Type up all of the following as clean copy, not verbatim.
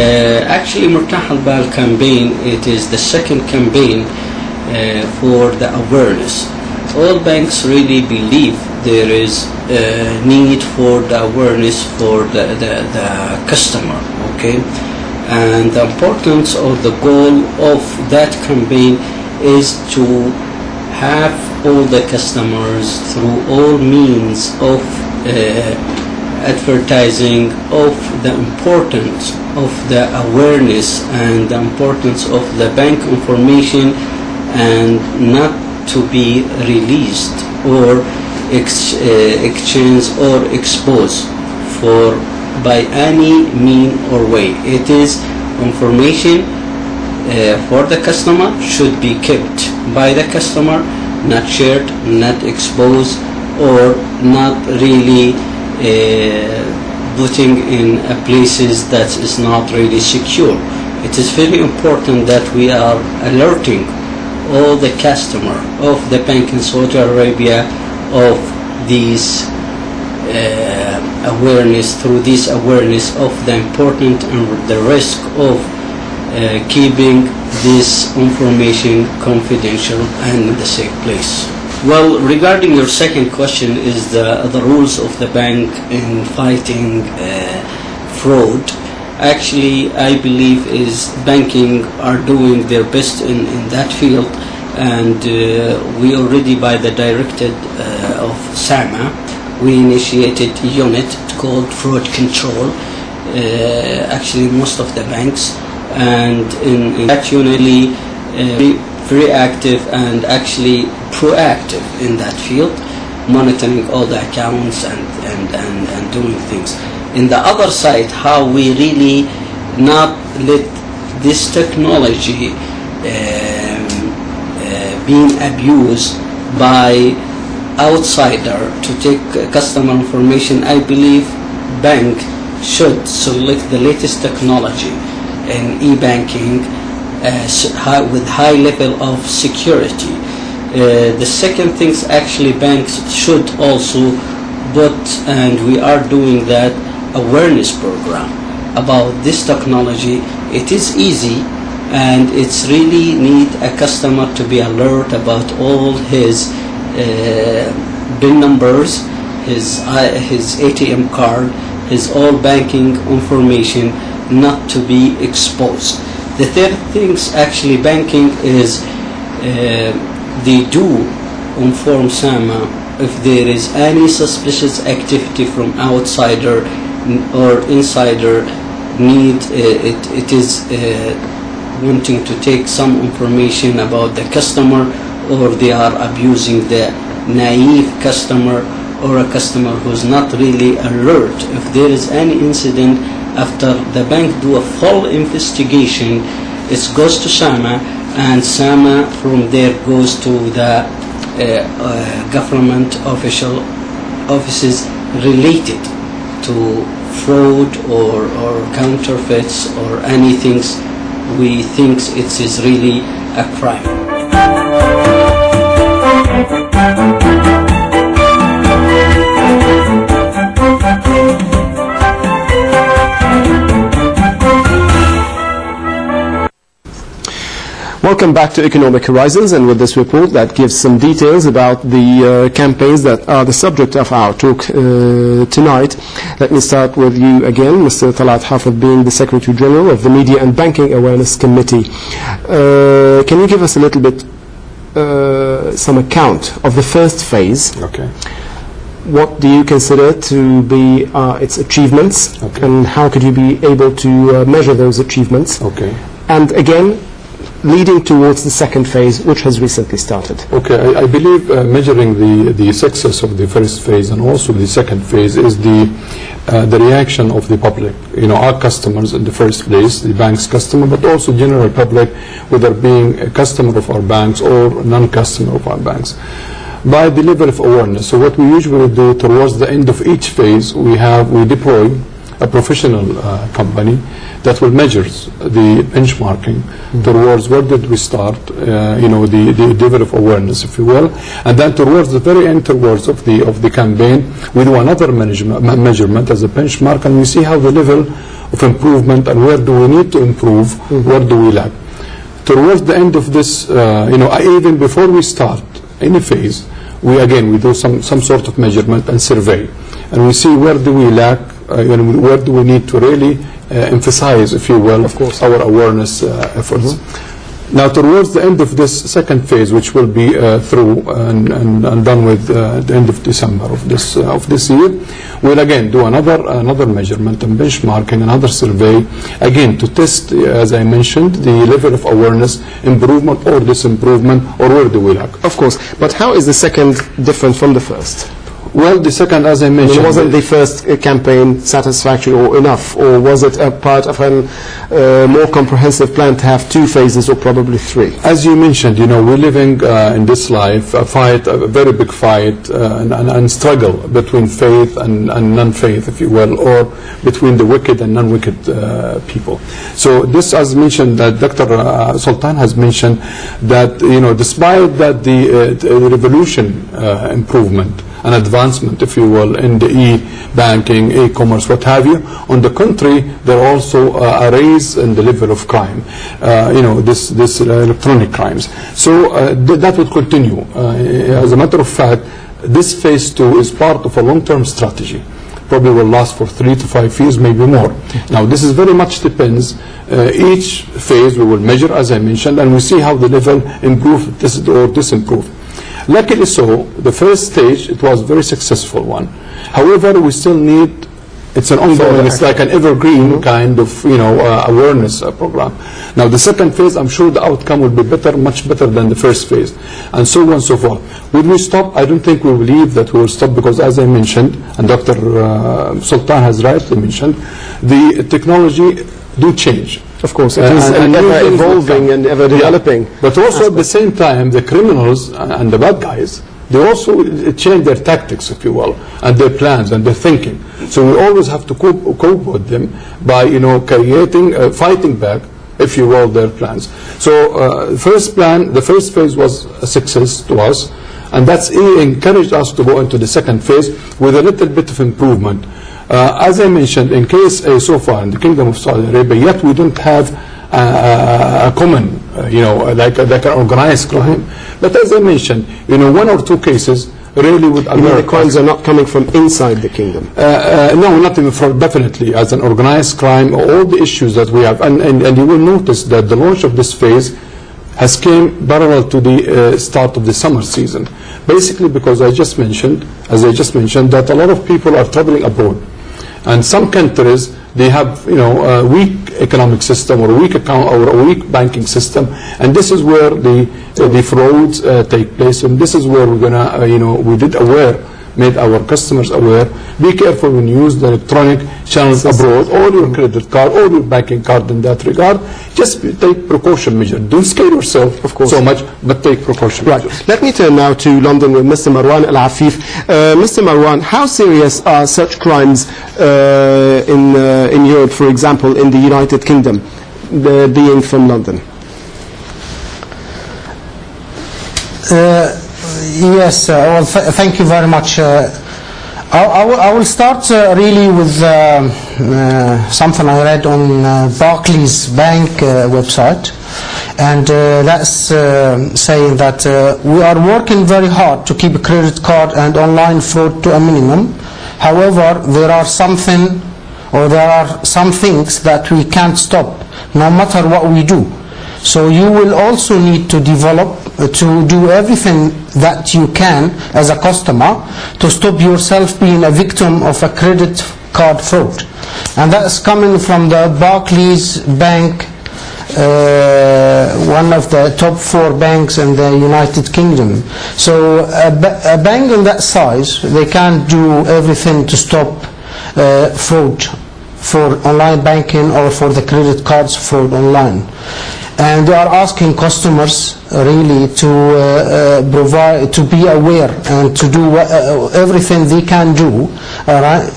Actually, مرتاح البال campaign, it is the second campaign for the awareness. All banks really believe there is need for the awareness for the customer, okay? And the importance of the goal of that campaign is to have all the customers through all means of advertising of the importance of the awareness and the importance of the bank information, and not to be released or exchanged or exposed by any mean or way. It is information for the customer, should be kept by the customer, not shared, not exposed, or not really putting in places that is not really secure. It is very important that we are alerting all the customer of the bank in Saudi Arabia of these awareness, through this awareness of the important and the risk of keeping this information confidential and in the safe place. Well, regarding your second question is the rules of the bank in fighting fraud. Actually, I believe is banking are doing their best in that field, and we already, by the directive of SAMA, we initiated a unit called fraud control, actually most of the banks, and in that unit very active and actually proactive in that field, monitoring all the accounts and doing things. In the other side, how we really not let this technology being abused by outsider to take customer information. I believe bank should select the latest technology in e-banking with high level of security. The second things, actually banks should also put, and we are doing that, awareness program about this technology. It is easy, and it's really need a customer to be alert about all his PIN numbers, his ATM card, his all banking information, not to be exposed. The third things, actually banking is they do inform SAMA if there is any suspicious activity from outsider or insider need. It is wanting to take some information about the customer, or they are abusing the naive customer, or a customer who's not really alert. If there is any incident, after the bank do a full investigation, it goes to SAMA, and SAMA from there goes to the government official offices related to fraud or counterfeits or anything we think it is really a crime. Welcome back to Economic Horizons, and with this report that gives some details about the campaigns that are the subject of our talk tonight. Let me start with you again, Mr. طلعت حافظ, being the Secretary General of the Media and Banking Awareness Committee. Can you give us a little bit some account of the first phase? Okay. What do you consider to be its achievements, okay, and how could you be able to measure those achievements? Okay. And again, leading towards the second phase, which has recently started. Okay, I believe measuring the success of the first phase and also the second phase is the reaction of the public. You know, our customers in the first place, the bank's customer, but also general public, whether being a customer of our banks or non-customer of our banks, by the level of awareness. So what we usually do towards the end of each phase, we deploy a professional company that will measure the benchmarking towards where did we start, you know, the level of awareness, if you will, and then towards the very end, towards of the campaign, we do another measurement as a benchmark, and we see how the level of improvement, and where do we need to improve, where do we lack. Towards the end of this, even before we start any phase, we do some sort of measurement and survey, and we see where do we lack, where do we need to really emphasize, if you will, of course, our awareness efforts. Now, towards the end of this second phase, which will be through and done with the end of December of this year, we'll again do another measurement and benchmarking, another survey, again to test, as I mentioned, the level of awareness, improvement or disimprovement, or where do we lack. Of course, but how is the second different from the first? Well, the second, as I mentioned... wasn't the first campaign satisfactory or enough, or was it a part of a more comprehensive plan to have 2 phases or probably 3? As you mentioned, we're living in this life a very big fight and struggle between faith and non-faith, if you will, or between the wicked and non-wicked people. So this, as mentioned, that Dr. Sultan has mentioned, that, despite that the revolution improvement, an advancement, if you will, in the e-banking, e-commerce, what have you. On the contrary, there are also a raise in the level of crime, this electronic crimes. So that will continue. As a matter of fact, this phase 2 is part of a long-term strategy. Probably will last for 3 to 5 years, maybe more. Now, this is very much depends. Each phase we will measure, as I mentioned, and we see how the level improve or disimprove. Luckily so, the first stage, it was a very successful one. However, we still need, it's an ongoing, it's like an evergreen kind of, awareness program. Now, the second phase, I'm sure the outcome will be better, much better than the first phase, and so on and so forth. Will we stop? I don't think we believe that we will stop, because as I mentioned, and Dr. Sultan has rightly mentioned, the technology do change. Of course, it is ever evolving and ever developing. But also at the same time, the criminals and the bad guys, they also change their tactics, if you will, and their plans and their thinking. So we always have to cope with them by, creating, fighting back, if you will, their plans. So the first phase was a success to us, and that's encouraged us to go into the second phase with a little bit of improvement. As I mentioned, in case so far in the Kingdom of Saudi Arabia, yet we don't have a common, like an organized crime. But as I mentioned, 1 or 2 cases really would... the crimes are not coming from inside the kingdom? No, not even from, definitely, as an organized crime, all the issues that we have. And you will notice that the launch of this phase has came parallel to the start of the summer season. Basically because as I just mentioned, that a lot of people are traveling abroad. And some countries, they have, a weak economic system or a weak account or a weak banking system, and this is where the frauds take place, and this is where we're gonna, made our customers aware. Be careful when you use the electronic channels abroad, or your credit card, or your banking card in that regard. Just take precaution measures. Don't scare yourself, of course, so much, but take precaution measures. Let me turn now to London with Mr. Marwan Al-Afif. Mr. Marwan, how serious are such crimes in Europe, for example, in the United Kingdom, being from London? Yes, well, thank you very much. I will start really with something I read on Barclays Bank website, and that's saying that we are working very hard to keep credit card and online fraud to a minimum. However, there are some things that we can't stop, no matter what we do. So you will also need to develop, to do everything that you can as a customer to stop yourself being a victim of a credit card fraud. And that's coming from the Barclays Bank, one of the top 4 banks in the United Kingdom. So a bank in that size, they can't do everything to stop fraud for online banking or for the credit cards fraud online. and they are asking customers really to provide, to be aware and to do everything they can do,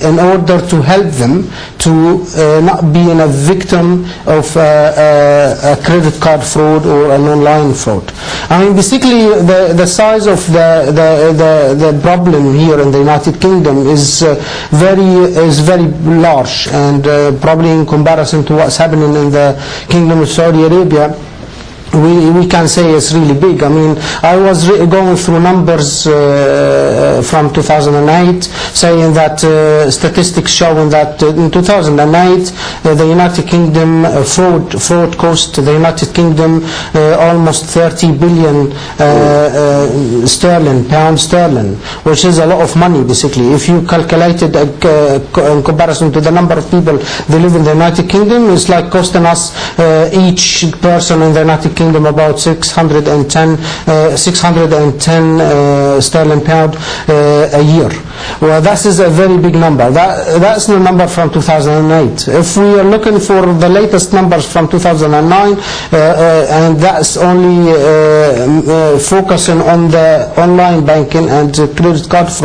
in order to help them to not be a victim of a credit card fraud or an online fraud. I mean, basically, the size of the problem here in the United Kingdom is very large, and probably in comparison to what's happening in the Kingdom of Saudi Arabia, we can say it's really big. I mean, I was going through numbers from 2008 saying that statistics showing that in 2008 the United Kingdom fraud cost the United Kingdom almost 30 billion pound sterling, which is a lot of money basically. If you calculate it in comparison to the number of people that live in the United Kingdom, it's like costing us each person in the United Kingdom about 610 sterling pound a year. Well, that is a very big number. That's the number from 2008. If we are looking for the latest numbers from 2009, and that's only focusing on the online banking and credit card fraud,